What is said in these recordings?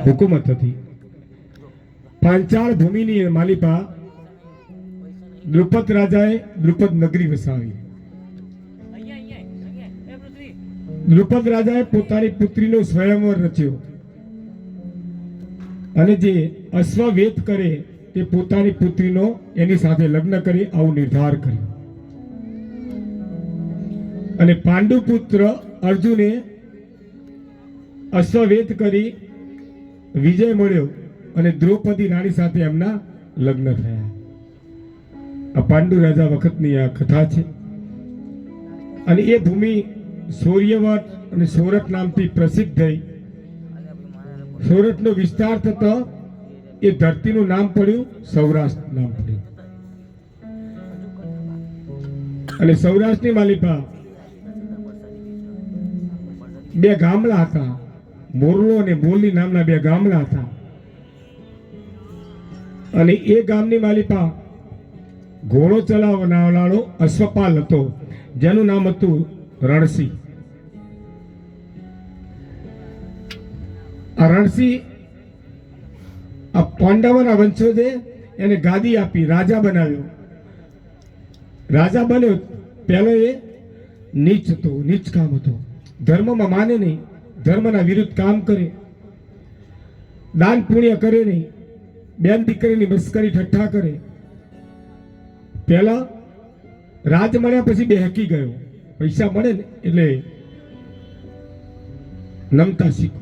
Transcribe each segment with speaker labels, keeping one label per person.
Speaker 1: હુકુમત હતી. પાંચાળ ભૂમિની માલિકા દ્રુપદ રાજાએ દ્રુપદ નગરી વસાવી. દ્રુપદ રાજાએ પોતાની પુત્રીનો સ્વયંવર રચ્યો અને જે અશ્વવેદ કરે તે પોતાની પુત્રીનો એની સાથે લગ્ન કરી આવો નિર્ધાર કર્યો. અને પાંડુ પુત્ર અર્જુને અશ્વવેદ કરી વિજય મળ્યો અને દ્રૌપદી રાણી સાથે એમના લગ્ન થયા. આ પાંડુ રાજા વખતની આ કથા છે. અને એ ભૂમિ સૌર્યવટ અને સોરઠ નામથી પ્રસિદ્ધ થઈ. સોરઠનો વિસ્તાર થતો એ ધરતીનું નામ પડ્યું સૌરાષ્ટ્ર નામ પડ્યું. અને સૌરાષ્ટ્રની માલિકા બે ગામડા હતા, મોરલો અને મોરલી નામના બે ગામડા હતા. અને એ ગામની માલિકા ઘોડો ચલાવનારો અશ્વપાલ હતો, જેનું નામ હતું રણસિંહ. આ રણસિંહ આ પાંડવોના વંશજે એને ગાદી આપી, રાજા બનાવ્યો. રાજા બન્યો પહેલો એ નીચ હતો, નીચ કામ હતો. ધર્મમાં માને નહીં, ધર્મના વિરુદ્ધ કામ કરે, દાન પુણ્ય કરે નહીં, બેન દીકરીની મસ્કરી ઠઠ્ઠા કરે. પહેલા રાજ મળ્યા પછી બેહકી ગયો. પૈસા મળે ને એટલે નમતા શીખો,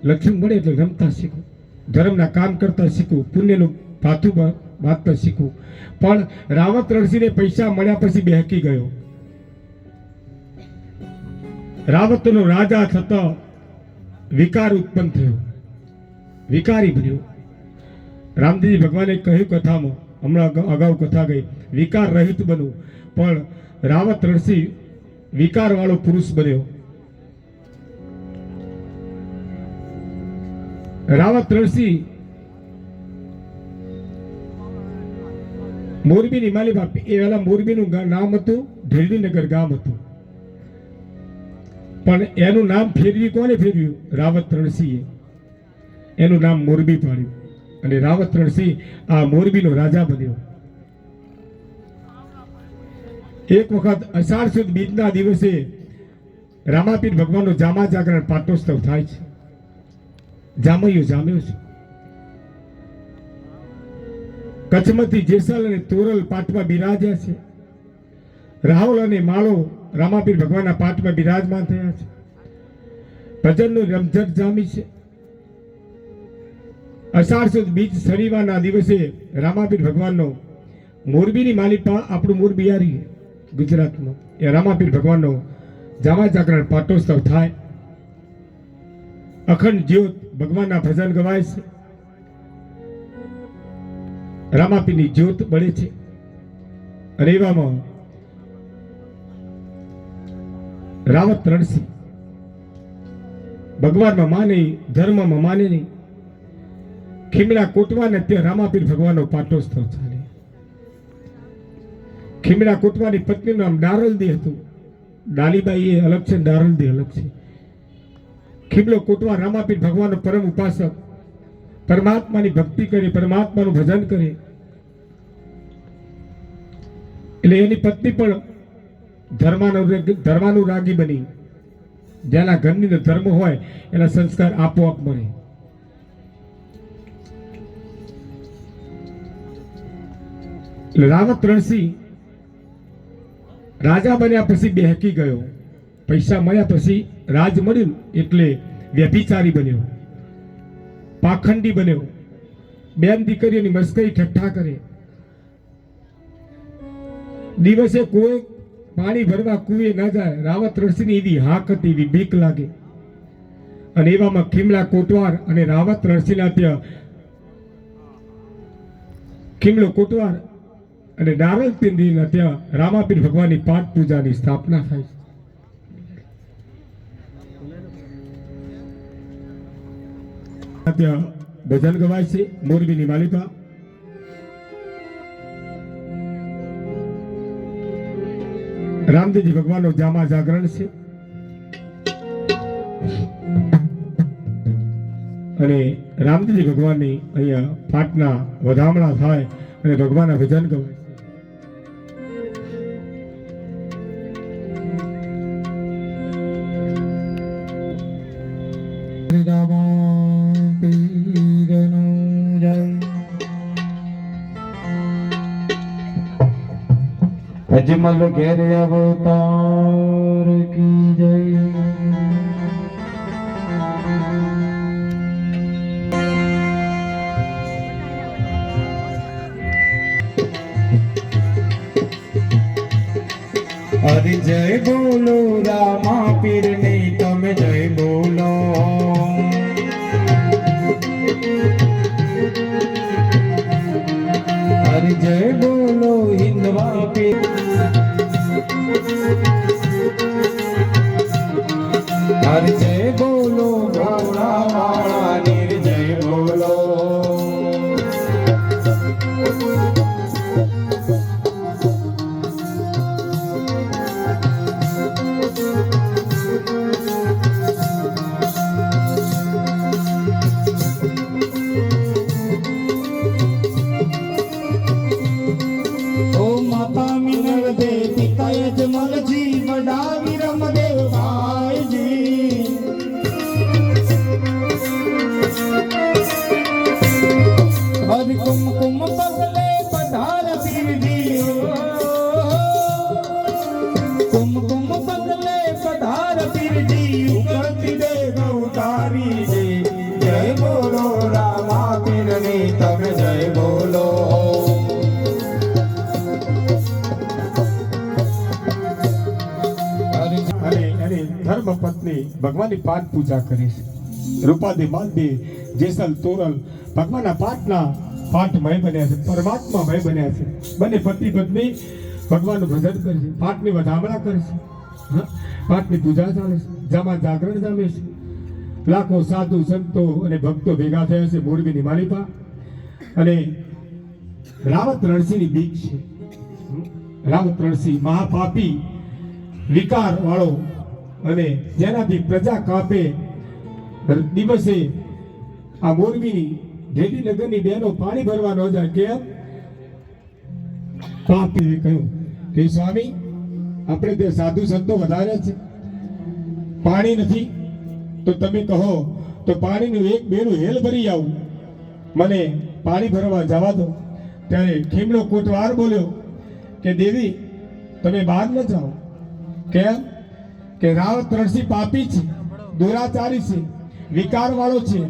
Speaker 1: લક્ષ્મી મળે એટલે રમતા શીખો, ધર્મના કામ કરતા શીખવું, પુણ્યનું ભાથું બાંધતા શીખવું. પણ રાવત રણસિંહને પૈસા મળ્યા પછી બેહકી ગયો. રાવતનો રાજા થતા વિકાર ઉત્પન્ન થયો, વિકારી બન્યો. રામદેવજી ભગવાને કહ્યું કથામાં, હમણાં અગાઉ કથા ગઈ, વિકાર રહિત બનવું. પણ રાવત રણસિંહ વિકાર વાળો પુરુષ બન્યો. રાવત રણસિંહ મોરબીની માલિકા, એ વેલા મોરબીનું નામ હતું ઢેરડીનગર ગામ હતું. પણ એનું નામ ફેરવી કોને ફેરવ્યું? રાવત રણસિંહે એનું નામ મોરબી પાડ્યું. અને રાવત રણસિંહ આ મોરબીનો રાજા બન્યો. એક વખત અષાઢ સુદ બીજના દિવસે રામાપીર ભગવાનનો જામા જાગરણ પાટોત્સવ થાય છે. જામૈયો જામ્યો છે. કચ્છમાંથી જેસલ અને તોરલ પાટમાં બિરાજ્યા છે. રાહુલ અને માળો રામાપીર ભગવાનના પાઠમાં બિરાજમાન થયા છે. ભજનનું રમઝટ જામી છે. અષાઢ સુદ બીજ શનિવારના દિવસે રામાપીર ભગવાનનો મોરબીની માલિકા, આપણું મોરબિયારી ગુજરાતમાં, એ રામાપીર ભગવાનનો જામા જાગરણ પાટોત્સવ થાય. અખંડ જ્યોત ભગવાનના ભજન ગવાય છે. રામાપીરની જ્યોત બળે છે. અને એવામાં રાવત રણસિંહ ભગવાનમાં માને, ધર્મમાં માને નહીં. ખીમડા કોટવાને ત્યાં રામાપીર ભગવાનનો પાટોત્સવ ચાલે. ખીમડા કોટવાની પત્નીનું નામ ડારલદી હતું. ડાલીબાઈ એ અલગ છે, ડારલદી અલગ છે. ખીમલો કોટવા રામાપીર ભગવાનનો પરમ ઉપાસક, પરમાત્માની ભક્તિ કરે, પરમાત્માનું ભજન કરે. એટલે એની પત્ની પણ ધર્માનુરાગી બની. જેના ઘરની ધર્મ હોય એના સંસ્કાર આપોઆપ મળે. એટલે રાવત રણસિંહ રાજા બન્યા પછી બેહકી ગયો. પૈસા મળ્યા પછી રાજ મળ્યું એટલે વ્યભિચારી બન્યો, પાખંડી બન્યો, બેન દીકરીઓની મસ્કરી ઠઠ્ઠા કરે. દિવસે કોઈ પાણી ભરવા કુએ ન જાય. રાવત રણસિંહની એવી હાક હતી, એવી બીક લાગે. અને એવામાં ખીમલા કોટવાર અને રાવત રણસિંહના ત્યાં ખીમલો કોટવાર અને ડારલતીના ત્યાં રામાપીર ભગવાનની પાઠ પૂજાની સ્થાપના થાય. ત્યાં ભજન ગવાય છે. મોરબીની માલિકા રામદેવજી ભગવાનનો જામા જાગરણ છે. અને રામજી ભગવાનની અહીંયા પાઠના વધામણા થાય અને ભગવાનના ભજન ગવાય.
Speaker 2: અજમલ ઘેર અવતાર કી જય.
Speaker 3: અરે જય બોલો રામા પીરની તમે જય બોલો. અરે જય બોલો હિન્દવા પીર. અરે જય બોલો ગોળા વાળા નીર જય બોલો. અજમલજી વડાવી રમદેવ ભાઈજી. હર કુમકુમ પગલે પધાર પીરજી. કુમકુમ પગલે પધાર પીરજી. ઉગતી દેવ ઉતારી જે. જય બોલો રામા પીરની તમે જય બોલો.
Speaker 1: ધર્મ પત્ની ભગવાનની પાઠ પૂજા કરે છે. રૂપાદી માલદી જેસલ તોરલ ભગવાનના પાઠના પાઠમય બન્યા છે, પરમાત્મામય બન્યા છે. બંને પતિ પત્ની ભગવાનનું ભજન કરે છે, પાઠની વધામણા કરે છે, પાઠની પૂજા ચાલે છે, જામાં જાગરણ જામે છે. લાખો સાધુ સંતો અને ભક્તો ભેગા થયા છે મોરબીની માલિપા. અને રાવત રણસિંહની બીક છે. રાવત રણસિંહ મહાપાપી વિકાર વાળો અને જેનાથી પ્રજા કાપે. દિવસે આ મોરબીની જેડીનગરની બહેનો પાણી ભરવા ન જાય. કેમ? પાપીએ કહ્યું કે સ્વામી આપણે તે સાધુ સંતો વધારે છે, પાણી નથી, તો તમે કહો તો પાણીનું એક બેડું હેલ ભરી આવું, મને પાણી ભરવા જવા દો. ત્યારે ખીમલો કોટવાર બોલ્યો કે દેવી તમે બહાર ન જાઓ. કેમ? કે રાવત રણસિંહ પાપી છે, દુરાચારી છે, વિકાર વાળો છે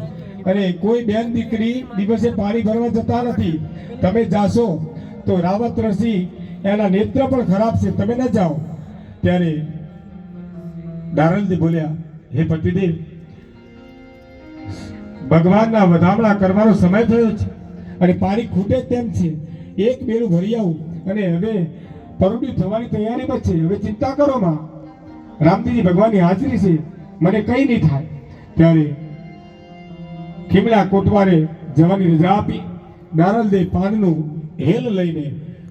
Speaker 1: અને કોઈ બેન દીકરી દિવસે પાણી ભરવા જતા નથી. તમે જાશો તો રાવત રણસિંહ એના નેત્ર પણ ખરાબ છે, તમે ન જાઓ. ત્યારે દારલજી બોલ્યા, હે પતિદેવ, ભગવાનના વધામણા કરવાનો સમય થયો છે અને પાણી ખૂટે તેમ છે. એક બેડું ભરી આવું અને હવે પરુડી થવાની તૈયારીમાં છે. હવે ચિંતા કરો માં, રામજીની ભગવાનની હાજરી છે, મને કઈ નહીં થાય. ત્યારે ખીમલા કોટવારે જવાની રજા આપી. દારલદે પાણીનું હેલ લઈને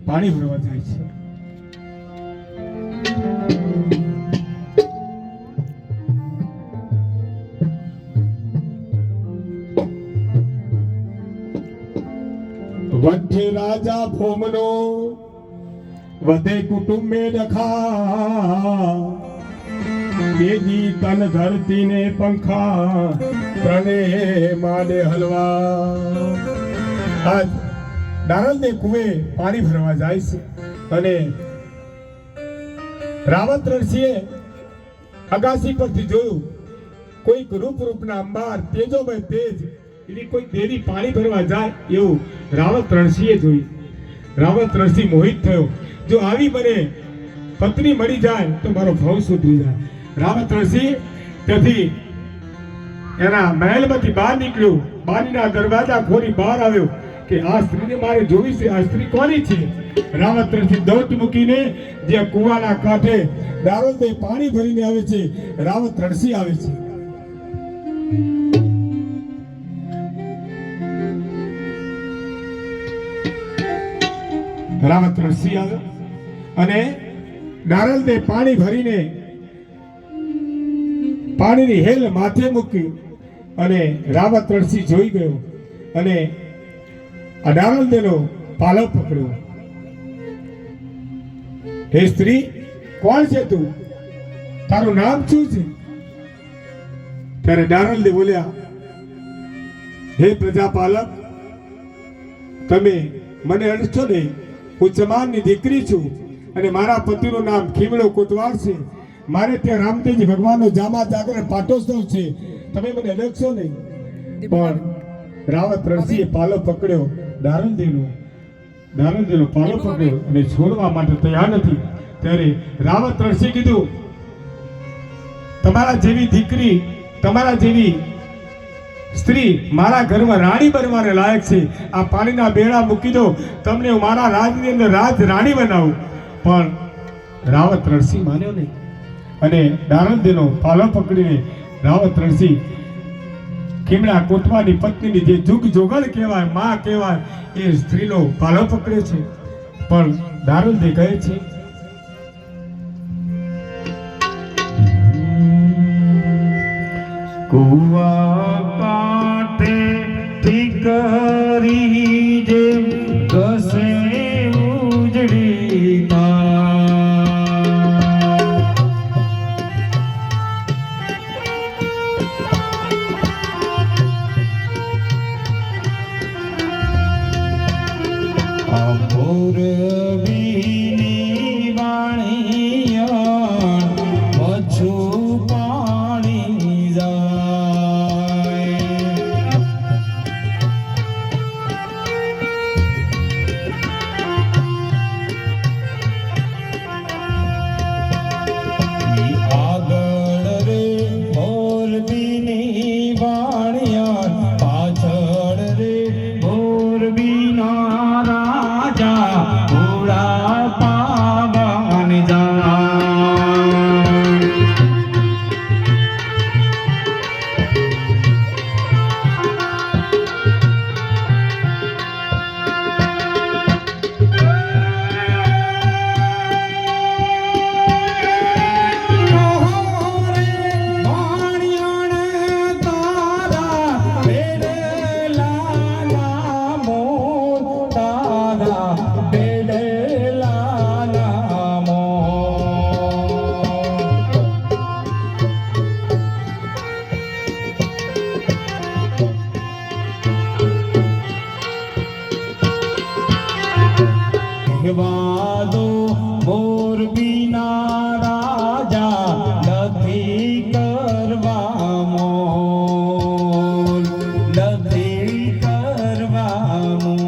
Speaker 1: પાણી ભરવા જાય છે. વઢે રાજા ભોમનો વધે કુટુંબે ડખા. તેજી તન ધરતી ને પંખા ત્રણે માડે હલવા. આજ દારલને કુએ પાણી ભરવા જાય છે અને રાવત રણસિંહે અગાસી પરથી જોયું કોઈક રૂપના અંબાર તેજોમય તેજ એવી કોઈ દેવી પાણી ભરવા જાય એવું રાવત રણસિંહે જોયું. રાવત રણસિંહ મોહિત થયો, જો આવી મને પત્ની મળી જાય તો મારો ભવ સુધરી જાય. રાવત રણસિંહ ત્યાંથી એના મહેલમાંથી બહાર નીકળ્યો, બારીના દરવાજા ખોલી બહાર આવ્યો કે આ સ્ત્રીને મારે જોવી છે. આ સ્ત્રી કોની છે? રાવત રણસિંહ દોટ મૂકીને જે કુવાના કાંઠે દારોદે પાણી ભરીને આવે છે, રાવત રણસિંહ આવે છે. રાવત રણસિંહ આવ્યો અને દારલદે પાણી ભરીને પાણીની હેલ માથે મૂકી અને રાવત રણસિંહ જોઈ ગયો અને આ ડારોલદેનો પાલવ પકડ્યો. હે સ્ત્રી, કોણ છે તું? તારું નામ શું છે? ત્યારે ડારોલદે બોલ્યા, હે પ્રજાપાલક, તમે મને અડશો નહીં. હું ચમારની દીકરી છું અને મારા પતિનું નામ ખીમડો કોટવાળ છે. મારે ત્યાં રામદેવજી ભગવાનનો જામા જાગરણ પાટોત્સવ છે. તમે મને અડકશો નહીં. પણ રાવત રણસિંહે પાલો પકડ્યો, ડારોલદેનો પાલો પકડ્યો અને છોડવા માટે તૈયાર નથી. ત્યારે રાવત રણસિંહે કીધું, તમારા જેવી દીકરી, તમારા જેવી સ્ત્રી મારા ઘરમાં રાણી બનવાને લાયક છે. આ પાણીના બેડા મૂકી દો, તમને હું મારા રાજની અંદર રાજ રાણી બનાવું. પણ રાવત રણસિંહ માન્યો નહીં અને ડારોલદેનો પાલો પકડીને રાવત રણસિંહ ખીમડા કોટવાની પત્નીની જે જુગ જોગળ કહેવાય, માં કહેવાય, એ સ્ત્રીનો પાલો પકડે છે. પણ ડારોલદે કહે છે,
Speaker 2: કુવા કાંઠે ઠીકરી જે ઘસે ઉજળી મોરબીની વાણિયા મચ્છું પાણી જાય. આગળ રે મોરબીની વાણિયા, પાછળ રે મોરબીના રાજા ઘોડા પાવાન જાય. વાદો મોરબીના રાજા નથી કરવા મોલ, નથી કરવા મોલ.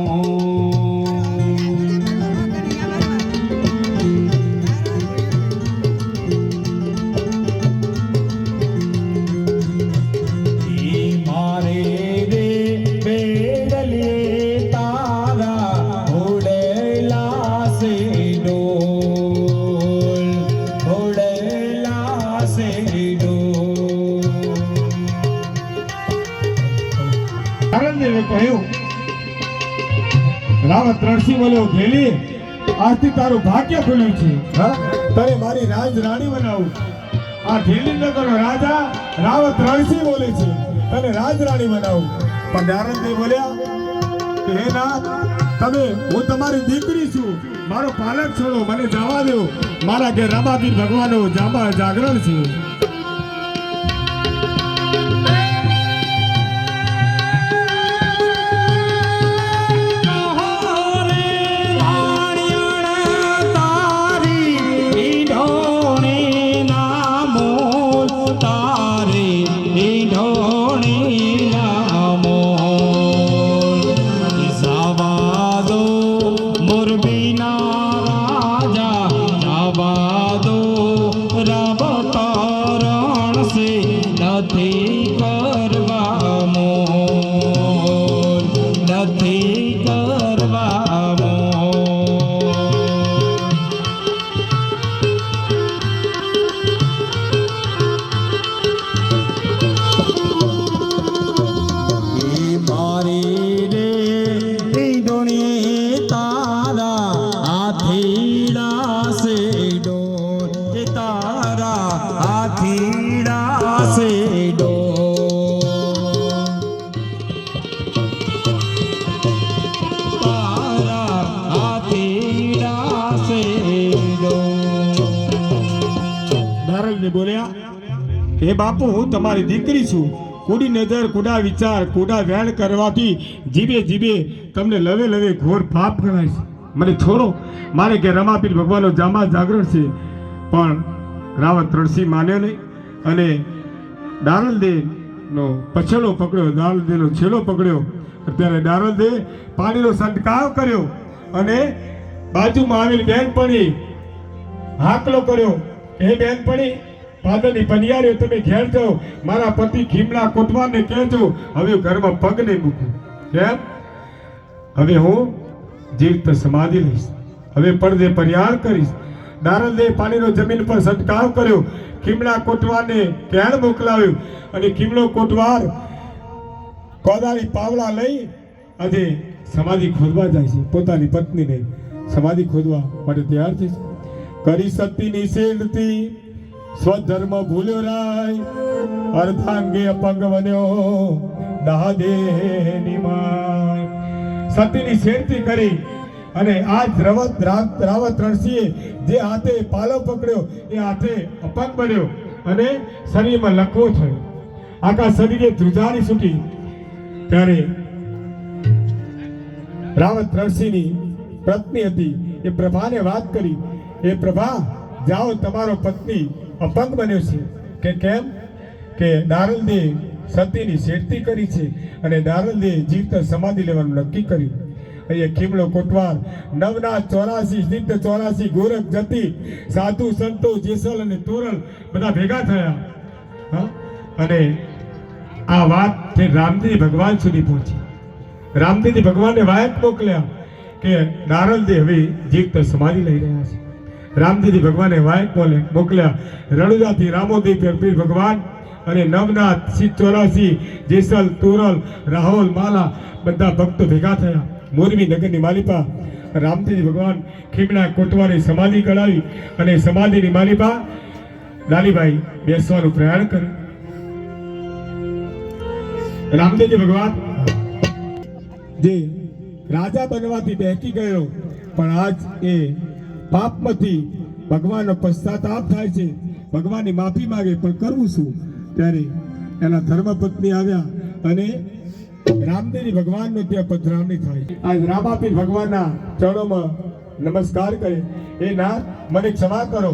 Speaker 2: મારે રે બેડલે તારા ઘોડેલા સે ડોલ, ઘોડેલા સે ડોલ.
Speaker 1: ડારોલદેવે કહ્યું, રાવત રણસિંહ બોલ્યો, ઘેલી, આજથી તારું ભાગ્ય ખુલ્યું છે. તારે મારી રાજ રાણી બનાવું. આ ઢીલી નગરનો રાજા રાવત રણસિંહ બોલે છે, તને રાજ રાણી બનાવું. પણ ડારોલદેવ બોલ્યા કે હે નાથ, તમે, હું તમારી દીકરી છું, મારો પાલક છોડો, મને જવા દો. મારા ઘેર રામાપીર ભગવાનનો જામા જાગરણ છે.
Speaker 2: નથી કરવા મોલ, નથી કરવા મોલ. મારી રે ઢોણી તારા હાથીડા સે ડોર, તારા હાથીડા સે ડોર.
Speaker 1: બોલ્યા, હે બાપુ, હું તમારી દીકરી છું. કુડી નજર, કુડા વિચાર, કુડા વેણ કરવાથી જીભે જીભે તમને લવે લવે ઘોર પાપ કરાય છે. મને છોડો, મારે કે રમાપીર ભગવાનનો જામા જાગરણ છે. પણ રાવત ત્રણસી માન્યો નહીં અને દારલદેવનો પછેડો પકડ્યો, દારલદેવનો છેડો પકડ્યો. ત્યારે દારલદેવ પાણીનો છંટકાવ કર્યો અને બાજુમાં આવેલી બહેનપણી હાકલો કર્યો, હે બહેનપણી, પાદરની પનિયારીઓ તમે ઘેર જાઓ, મારા પતિ ખીમલા કોટવારને કહેજો હવે ઘરમાં પગ નહીં મૂકું. કેમ? હવે હું જીવત સમાધિ લઈશ, હવે પડદે પરિયાળ કરીશ. દારલદેવ પાણીનો જમીન પર છંટકાવ કર્યો, ખીમલા કોટવારને કહેણ મોકલાવ્યું અને ખીમલો કોટવાર કોદાળી પાવડા લઈ આજે સમાધિ ખોદવા જાય છે. પોતાની પત્નીને સમાધિ ખોદવા માટે તૈયાર છે. કરી સતીની શેરતી સ્વધર્મ ભૂલ્યો રાય, અર્ધાંગે અપંગ બન્યો દાહદેની માય. સતીની શેરતી કરી અને આજ રાવત રણસિંહે જે હાથે પાલો પકડ્યો એ હાથે અપંગ બન્યો અને શરીરમાં લકવો થયો, આખા શરીરે ધ્રુજારી છૂટી. ત્યારે રાવત રણસિંહની પત્ની હતી એ પ્રભાને વાત કરી, એ પ્રભા, જાઓ, તમારો પત્ની અપંગ બન્યો છે. કે કેમ? કે દારલદેવ સતીની શેરતી કરી છે અને દારલદેવ જીવત સમાધિ લેવાનું નક્કી કર્યું. અહીંયા ખીમલો કોટવાર, નવના 84 સિદ્ધ 84 ગોરખ જતી સાધુ સંતો જેસલ અને તોરલ બધા ભેગા થયા. અને આ વાત તે રામદેવ ભગવાન સુધી પહોંચી. રામદેવજી ભગવાનને વાયક મોકલ્યા કે દારલદેવ હવે જીવત સમાધિ લઈ રહ્યા છે. રામદેવજી ભગવાને વાયક મોકલ્યા. રણુજાથી રામોદેવ પીર ભગવાન અને નવનાથ સિદ્ધ 84 જેસલ તોરલ રાહોલ માલા બધા ભક્તો ભેગા થયા. મોરબી નગરની માલિપા રામદેવજી ભગવાન ખીમલા કોટવારે સમાધિ કરાવી અને સમાધિની માલિપા લાલીભાઈ બેસવાનું પ્રયાણ કર્યું. રામદેવજી ભગવાન જે રાજા બનવાથી બેસી ગયો, પણ આજ એ પાપમાંથી ભગવાનનો પશ્ચાતાપ થાય છે, ભગવાનની માફી માંગે, પણ કરવું શું? ત્યારે એના ધર્મપત્ની આવ્યા અને રામદેવજી ભગવાનનો ત્યાં પધરામણી થાય. આજ રામાપીર ભગવાનના ચરણોમાં નમસ્કાર કરે, એ નાથ, મને ક્ષમા કરો,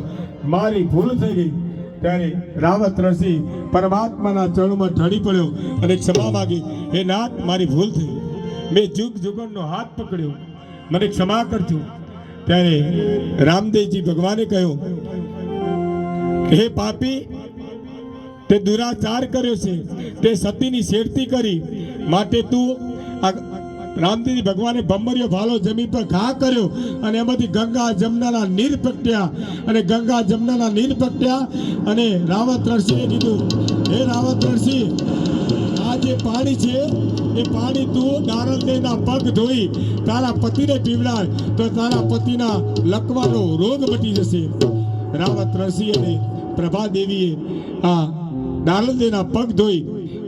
Speaker 1: મારી ભૂલ થઈ ગઈ. ત્યારે રાવત રણસિંહ પરમાત્માના ચરણોમાં ઢળી પડ્યો અને ક્ષમા માંગી, હે નાથ, મારી ભૂલ થઈ, મેં જુગ જુગણનો હાથ પકડ્યો, મને ક્ષમા કરજો. ત્યારે રામદેવજી ભગવાને કહ્યું, હે પાપી, તે દુરાચાર કર્યો છે, તે સતીની શેરતી કરી, માટે તું રામદેવજી ભગવાને ભમરિયો ભાલો જમીન પર ઘા કર્યો અને એમાંથી ગંગા જમનાના નીર પ્રગટ્યા અને ગંગા જમનાના નીર પ્રગટ્યા અને રાવત રણસિંહે કીધું, હે રાવત રણસિંહ, આ જે પાણી છે એ પાણી તું દારલદેવના પગ ધોઈ તારા પતિને પીવડાય તો તારા પતિના લકવાનો રોગ મટી જશે. રાવત રણસિંહ અને પ્રભાદેવીએ આ દારલદેવના પગ ધોઈ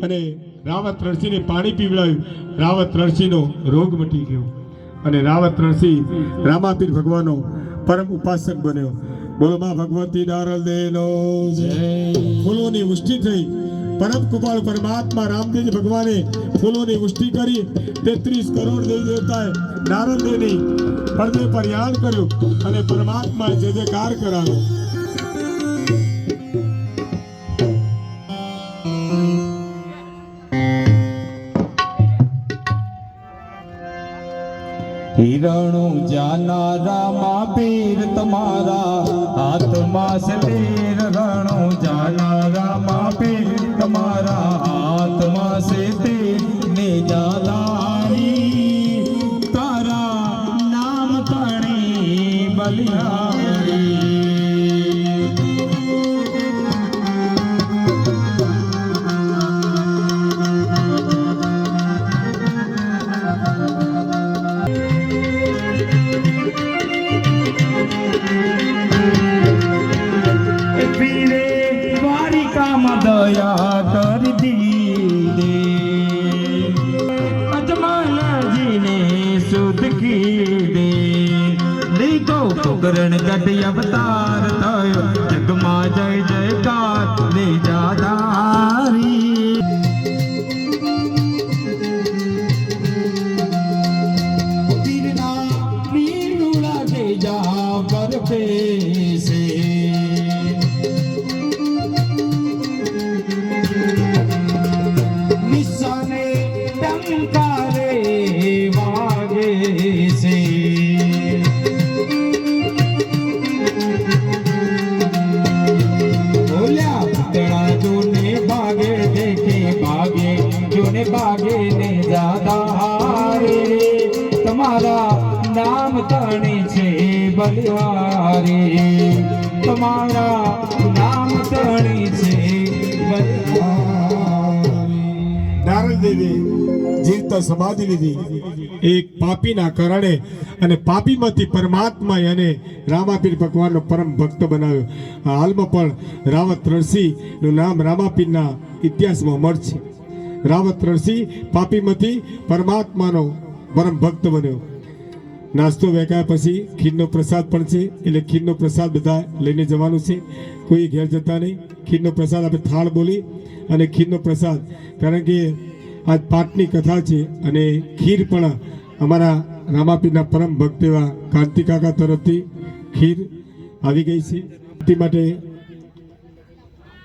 Speaker 1: અને રાવત રણસિંહને પાણી પીવડાવ્યું. રાવત રણસિંહનો રોગ મટી ગયો અને રાવત રણસિંહ રામાપીર ભગવાનનો પરમ ઉપાસક બન્યો. બોલો માં ભગવતી દારલદેવનો જય. ફૂલોની વૃષ્ટિ થઈ. પરમ કૃપાળુ પરમાત્મા રામદેવજી ભગવાને ફૂલોની વૃષ્ટિ કરી. 33 કરોડ દેવી દેવતાએ દારલદેવની પડદે પર યાદ કર્યું અને પરમાત્માએ જય જયકાર કરાવ્યો.
Speaker 2: હિરણું જાના રામા પીર તમારા હાથમાં છે તીર. રણું જાના રામા પીર તમારા હાથમાં છે તીર. નિજાદારી તારા નામ તણી બલિહારી. દયા કરી દીધે અજમાનજીને શુદ્ધ કીધે. લીધો પોગરણ ગઢ અવતાર થયો, જગમાં જય જયકાર.
Speaker 3: ટંકારે વાગે છે બોલ્યા પૂતળા જોને ભાગે દેખે ભાગે જોને ભાગે ને જાદા રે તમારા નામ તણે છે બલિહારી તમારા નામ તણે છે બલિહારી
Speaker 1: નારદ દેવે જીવતા સમાધિ લીધી એક પાપીના કારણે અને પાપીમાંથી પરમાત્માએ અને રામાપીર ભગવાનનો પરમ ભક્ત બનાવ્યો. હાલમાં પણ રાવત ઋષિનું નામ રામાપીરના ઇતિહાસમાં અમર છે. રાવત ઋષિ પાપીમાંથી પરમાત્માનો પરમ ભક્ત બન્યો. નાસ્તો વેચાયા પછી ખીરનો પ્રસાદ પણ છે, એટલે ખીરનો પ્રસાદ બધા લઈને જવાનું છે. કોઈ ઘેર જતા નહીં. ખીરનો પ્રસાદ આપણે થાળ બોલી અને ખીરનો પ્રસાદ, કારણ કે આજ પાઠની કથા છે અને ખીર પણ અમારા રામાપીરના પરમ ભક્ત એવા કાંતિ કાકા તરફથી ખીર આવી ગઈ છે. તે માટે